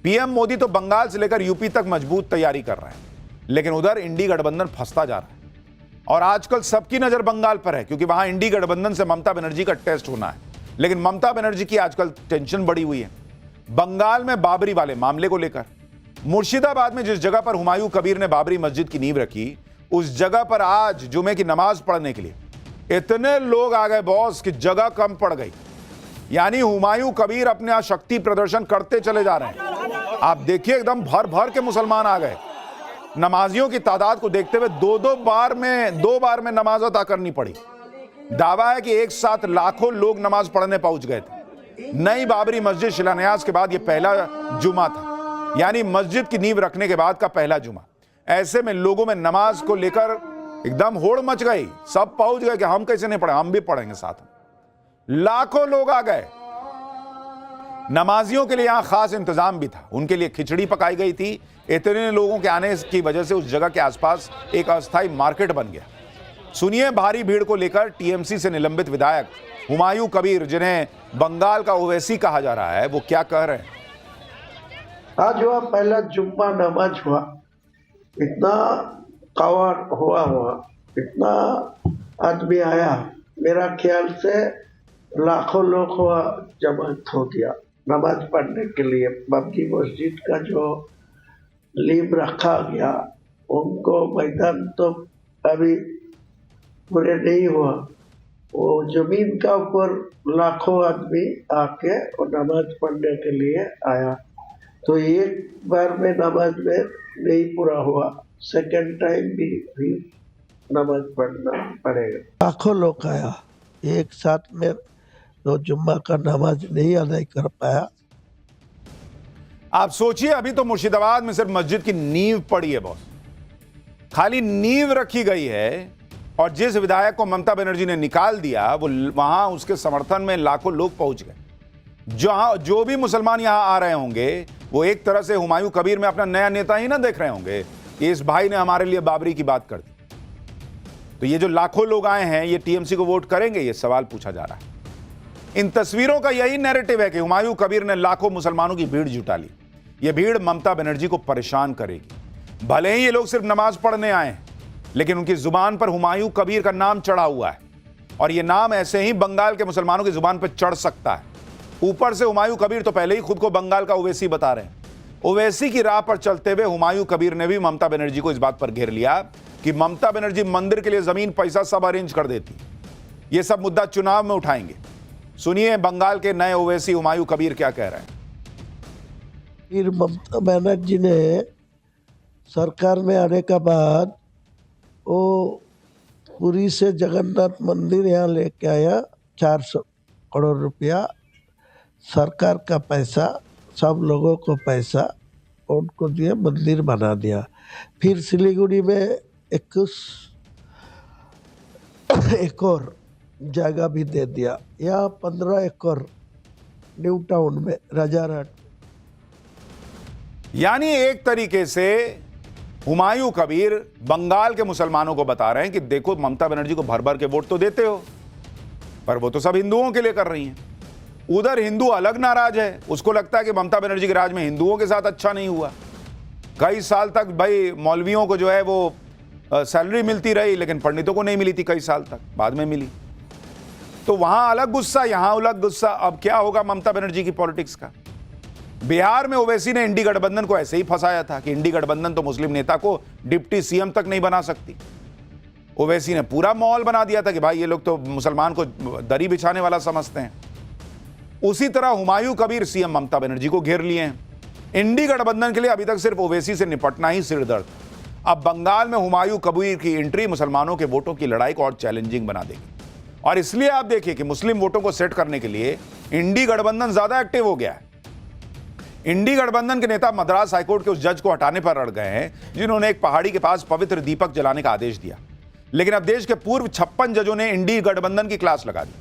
PM Modi तो बंगाल से लेकर यूपी तक मजबूत तैयारी कर रहे हैं, लेकिन उधर इंडी गठबंधन फंसता जा रहा है। और आजकल सबकी नजर बंगाल पर है, क्योंकि वहां इंडी गठबंधन से ममता बनर्जी का टेस्ट होना है। लेकिन ममता बनर्जी की आजकल टेंशन बढ़ी हुई है बंगाल में बाबरी वाले मामले को लेकर। मुर्शिदाबाद में जिस जगह पर हुमायूं कबीर ने बाबरी मस्जिद की नींव रखी, उस जगह पर आज जुमे की नमाज पढ़ने के लिए इतने लोग आ गए बॉस कि जगह कम पड़ गई। यानी हुमायूं कबीर अपने शक्ति प्रदर्शन करते चले जा रहे हैं। आप देखिए एकदम भर भर के मुसलमान आ गए। नमाजियों की तादाद को देखते हुए दो बार में नमाज अदा करनी पड़ी। दावा है कि एक साथ लाखों लोग नमाज पढ़ने पहुंच गए थे। नई बाबरी मस्जिद शिलान्यास के बाद यह पहला जुमा था, यानी मस्जिद की नींव रखने के बाद का पहला जुमा। ऐसे में लोगों में नमाज को लेकर एकदम होड़ मच गई। सब पहुंच गए कि हम कैसे नहीं पढ़े, हम भी पढ़ेंगे साथ में। लाखों लोग आ गए। नमाजियों के लिए यहां खास इंतजाम भी था, उनके लिए खिचड़ी पकाई गई थी। इतने लोगों के आने की वजह से उस जगह के आसपास एक अस्थायी मार्केट बन गया। सुनिए भारी भीड़ को लेकर टीएमसी से निलंबित विधायक हुमायूं कबीर, जिन्हें बंगाल का ओवैसी कहा जा रहा है, वो क्या कह रहे हैं। आज हुआ पहला जुम्मा नमाज हुआ, इतना कवर हुआ, इतना आदमी आया, मेरा ख्याल से लाखों लोग हुआ जमात हो गया नमाज पढ़ने के लिए। बाबरी मस्जिद का जो लीम रखा गया, उनको मैदान तो अभी पूरे नहीं हुआ, वो जमीन का ऊपर लाखों आदमी आके और नमाज पढ़ने के लिए आया। तो एक बार में नमाज में नहीं पूरा हुआ, सेकंड टाइम भी नमाज पढ़ना पड़ेगा। लाखों लोग आया एक साथ में, तो जुम्मा का नमाज नहीं अदा कर पाया। आप सोचिए, अभी तो मुर्शिदाबाद में सिर्फ मस्जिद की नींव पड़ी है बॉस, खाली नींव रखी गई है। और जिस विधायक को ममता बनर्जी ने निकाल दिया, वो वहां उसके समर्थन में लाखों लोग पहुंच गए। जो भी मुसलमान यहां आ रहे होंगे, वो एक तरह से हुमायूं कबीर में अपना नया नेता ही ना देख रहे होंगे कि इस भाई ने हमारे लिए बाबरी की बात कर दी। तो ये जो लाखों लोग आए हैं, ये टीएमसी को वोट करेंगे, ये सवाल पूछा जा रहा है। इन तस्वीरों का यही नैरेटिव है कि हुमायूं कबीर ने लाखों मुसलमानों की भीड़ जुटा ली। ये भीड़ ममता बनर्जी को परेशान करेगी। भले ही ये लोग सिर्फ नमाज पढ़ने आए हैं, लेकिन उनकी जुबान पर हुमायूं कबीर का नाम चढ़ा हुआ है, और यह नाम ऐसे ही बंगाल के मुसलमानों की जुबान पर चढ़ सकता है। ऊपर से हुमायूं कबीर तो पहले ही खुद को बंगाल का ओवैसी बता रहे हैं। ओवैसी की राह पर चलते हुए हुमायूं कबीर ने भी ममता बनर्जी को इस बात पर घेर लिया कि ममता बनर्जी मंदिर के लिए जमीन पैसा सब अरेंज कर देती। यह सब मुद्दा चुनाव में उठाएंगे। सुनिए बंगाल के नए ओवैसी हुमायूं कबीर क्या कह रहे हैं। फिर ममता बनर्जी ने सरकार में आने के बाद वो पुरी से जगन्नाथ मंदिर यहाँ लेके आया, 400 करोड़ रुपया सरकार का पैसा, सब लोगों को पैसा उनको दिए, मंदिर बना दिया। फिर सिलीगुड़ी में 21 एकड़ जगह भी दे दिया। यहाँ 15 एकड़ न्यू टाउन में राजारहाट। यानी एक तरीके से हुमायूं कबीर बंगाल के मुसलमानों को बता रहे हैं कि देखो, ममता बनर्जी को भर भर के वोट तो देते हो, पर वो तो सब हिंदुओं के लिए कर रही हैं। उधर हिंदू अलग नाराज है, उसको लगता है कि ममता बनर्जी के राज में हिंदुओं के साथ अच्छा नहीं हुआ। कई साल तक भाई मौलवियों को जो है वो सैलरी मिलती रही, लेकिन पंडितों को नहीं मिली थी कई साल तक, बाद में मिली। तो वहां अलग गुस्सा, यहां अलग गुस्सा। अब क्या होगा ममता बनर्जी की पॉलिटिक्स का। बिहार में ओवैसी ने इंडी गठबंधन को ऐसे ही फंसाया था कि इंडी गठबंधन तो मुस्लिम नेता को डिप्टी सीएम तक नहीं बना सकती। ओवैसी ने पूरा माहौल बना दिया था कि भाई ये लोग तो मुसलमान को दरी बिछाने वाला समझते हैं। उसी तरह हुमायूं कबीर सीएम ममता बनर्जी को घेर लिए हैं। इंडी गठबंधन के लिए अभी तक सिर्फ ओवैसी से निपटना ही सिरदर्द। अब बंगाल में हुमायूं कबीर की एंट्री मुसलमानों के वोटों की लड़ाई को और चैलेंजिंग बना देगी। और इसलिए आप देखिए कि मुस्लिम वोटों को सेट करने के लिए इंडी गठबंधन ज्यादा एक्टिव हो गया है। इंडी गठबंधन के नेता मद्रास हाईकोर्ट के उस जज को हटाने पर अड़ गए हैं जिन्होंने एक पहाड़ी के पास पवित्र दीपक जलाने का आदेश दिया। लेकिन अब देश के पूर्व 56 जजों ने इंडी गठबंधन की क्लास लगा दी।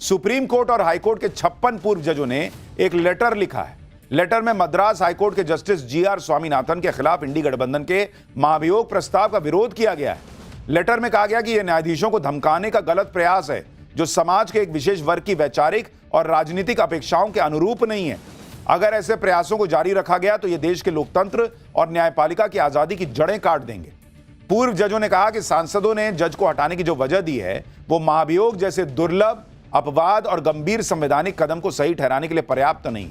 सुप्रीम कोर्ट और हाईकोर्ट के 56 पूर्व जजों ने एक लेटर लिखा है। लेटर में मद्रास हाईकोर्ट के जस्टिस जीआर स्वामीनाथन के खिलाफ इंडी गठबंधन के महाभियोग प्रस्ताव का विरोध किया गया है। लेटर में कहा गया कि यह न्यायाधीशों को धमकाने का गलत प्रयास है जो समाज के एक विशेष वर्ग की वैचारिक और राजनीतिक अपेक्षाओं के अनुरूप नहीं है। अगर ऐसे प्रयासों को जारी रखा गया तो ये देश के लोकतंत्र और न्यायपालिका की आजादी की जड़ें काट देंगे। पूर्व जजों ने कहा कि सांसदों ने जज को हटाने की जो वजह दी है वो महाभियोग जैसे दुर्लभ, अपवाद और गंभीर संवैधानिक कदम को सही ठहराने के लिए पर्याप्त नहीं।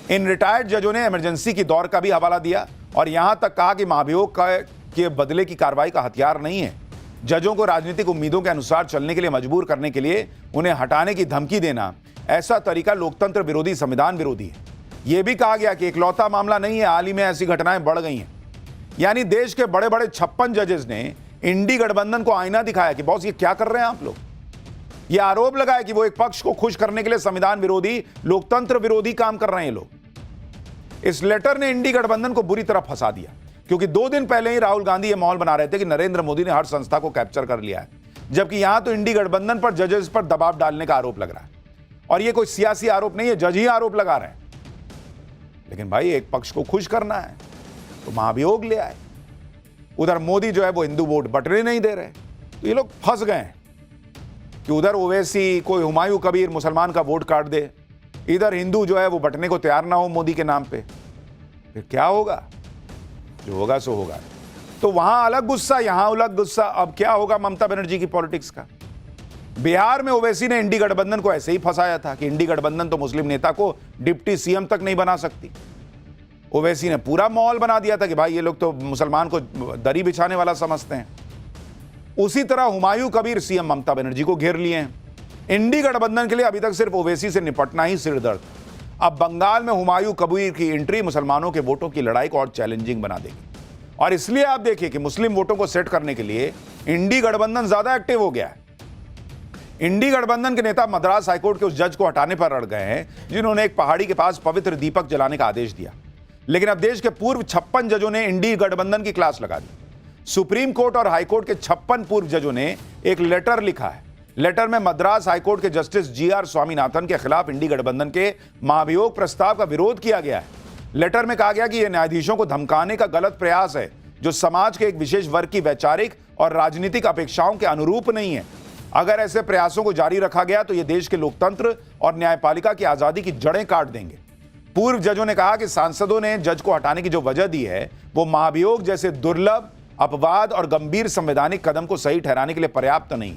इन रिटायर्ड जजों ने इमरजेंसी की दौर का भी हवाला दिया और यहां तक कहा कि महाभियोग के बदले की कार्रवाई का हथियार नहीं है। जजों को राजनीतिक उम्मीदों के अनुसार चलने के लिए मजबूर करने के लिए उन्हें हटाने की धमकी देना, ऐसा तरीका लोकतंत्र विरोधी, संविधान विरोधी है। यह भी कहा गया कि इकलौता मामला नहीं है, हाल ही में ऐसी घटनाएं बढ़ गई हैं। यानी देश के बड़े बड़े 56 जजेस ने इंडी गठबंधन को आईना दिखाया कि बॉस ये क्या कर रहे हैं आप लोग। यह आरोप लगाया कि वो एक पक्ष को खुश करने के लिए संविधान विरोधी, लोकतंत्र विरोधी काम कर रहे हैं लोग। इस लेटर ने इंडी गठबंधन को बुरी तरह फंसा दिया, क्योंकि 2 दिन पहले ही राहुल गांधी यह माहौल बना रहे थे कि नरेंद्र मोदी ने हर संस्था को कैप्चर कर लिया है, जबकि यहां तो इंडी गठबंधन पर जजेस पर दबाव डालने का आरोप लग रहा है। और यह कोई सियासी आरोप नहीं है, जज ही आरोप लगा रहे हैं। लेकिन भाई एक पक्ष को खुश करना है तो महाभियोग ले आए। उधर मोदी जो है वो हिंदू वोट बटने नहीं दे रहे, तो ये लोग फंस गए हैं कि उधर ओवैसी कोई हुमायूं कबीर मुसलमान का वोट काट दे, इधर हिंदू जो है वो बटने को तैयार ना हो मोदी के नाम पे। फिर क्या होगा? जो होगा सो होगा। तो वहां अलग गुस्सा, यहां अलग गुस्सा। अब क्या होगा ममता बनर्जी की पॉलिटिक्स का? बिहार में ओवैसी ने इंडी गठबंधन को ऐसे ही फंसाया था कि इंडी गठबंधन तो मुस्लिम नेता को डिप्टी सीएम तक नहीं बना सकती। ओवैसी ने पूरा माहौल बना दिया था कि भाई ये लोग तो मुसलमान को दरी बिछाने वाला समझते हैं। उसी तरह हुमायूं कबीर सीएम ममता बनर्जी को घेर लिए हैं। इंडी गठबंधन के लिए अभी तक सिर्फ ओवैसी से निपटना ही सिरदर्द। अब बंगाल में हुमायूं कबीर की एंट्री मुसलमानों के वोटों की लड़ाई को और चैलेंजिंग बना देगी। और इसलिए आप देखिए कि मुस्लिम वोटों को सेट करने के लिए इंडी गठबंधन ज्यादा एक्टिव हो गया है। इंडी गठबंधन के नेता मद्रास हाईकोर्ट के उस जज को हटाने पर अड़ गए हैं जिन्होंने एक पहाड़ी के पास पवित्र दीपक जलाने का आदेश दिया। लेकिन अब देश के पूर्व 56 जजों ने इंडी गठबंधन की क्लास लगा दी। सुप्रीम कोर्ट और हाईकोर्ट के 56 पूर्व जजों ने एक लेटर लिखा है। लेटर में मद्रास हाईकोर्ट के जस्टिस GR स्वामीनाथन के खिलाफ इंडी गठबंधन के महाभियोग प्रस्ताव का विरोध किया गया है। लेटर में कहा गया कि यह न्यायाधीशों को धमकाने का गलत प्रयास है, जो समाज के एक विशेष वर्ग की वैचारिक और राजनीतिक अपेक्षाओं के अनुरूप नहीं है। अगर ऐसे प्रयासों को जारी रखा गया तो यह देश के लोकतंत्र और न्यायपालिका की आजादी की जड़ें काट देंगे। पूर्व जजों ने कहा कि सांसदों ने जज को हटाने की जो वजह दी है वो महाभियोग जैसे दुर्लभ, अपवाद और गंभीर संवैधानिक कदम को सही ठहराने के लिए पर्याप्त नहीं।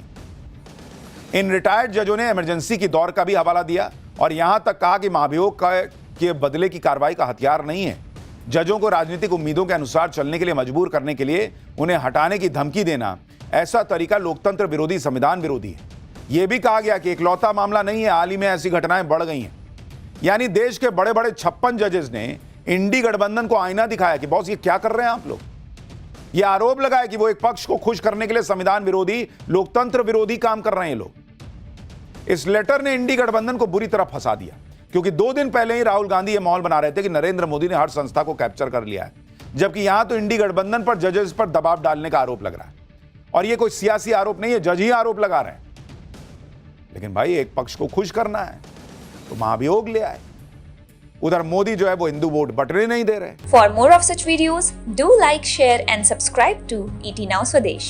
इन रिटायर्ड जजों ने इमरजेंसी की दौर का भी हवाला दिया और यहां तक कहा कि महाभियोग के बदले की कार्रवाई का हथियार नहीं है। जजों को राजनीतिक उम्मीदों के अनुसार चलने के लिए मजबूर करने के लिए उन्हें हटाने की धमकी देना, ऐसा तरीका लोकतंत्र विरोधी, संविधान विरोधी है। यह भी कहा गया कि इकलौता मामला नहीं है, हाल ही में ऐसी घटनाएं बढ़ गई हैं। यानी देश के बड़े बड़े 56 जजेस ने इंडी गठबंधन को आईना दिखाया कि बॉस ये क्या कर रहे हैं आप लोग। यह आरोप लगाया कि वो एक पक्ष को खुश करने के लिए संविधान विरोधी, लोकतंत्र विरोधी काम कर रहे हैं लोग। इस लेटर ने इंडी गठबंधन को बुरी तरह फंसा दिया, क्योंकि 2 दिन पहले ही राहुल गांधी यह माहौल बना रहे थे कि नरेंद्र मोदी ने हर संस्था को कैप्चर कर लिया है, जबकि यहां तो इंडी गठबंधन पर जजेस पर दबाव डालने का आरोप लग रहा है। और यह कोई सियासी आरोप नहीं है, जज ही आरोप लगा रहे हैं। लेकिन भाई एक पक्ष को खुश करना है तो महाभियोग ले आए। उधर मोदी जो है वो हिंदू वोट बटने नहीं दे रहे। For more of such videos, do like, share and subscribe to ET Now Swadesh.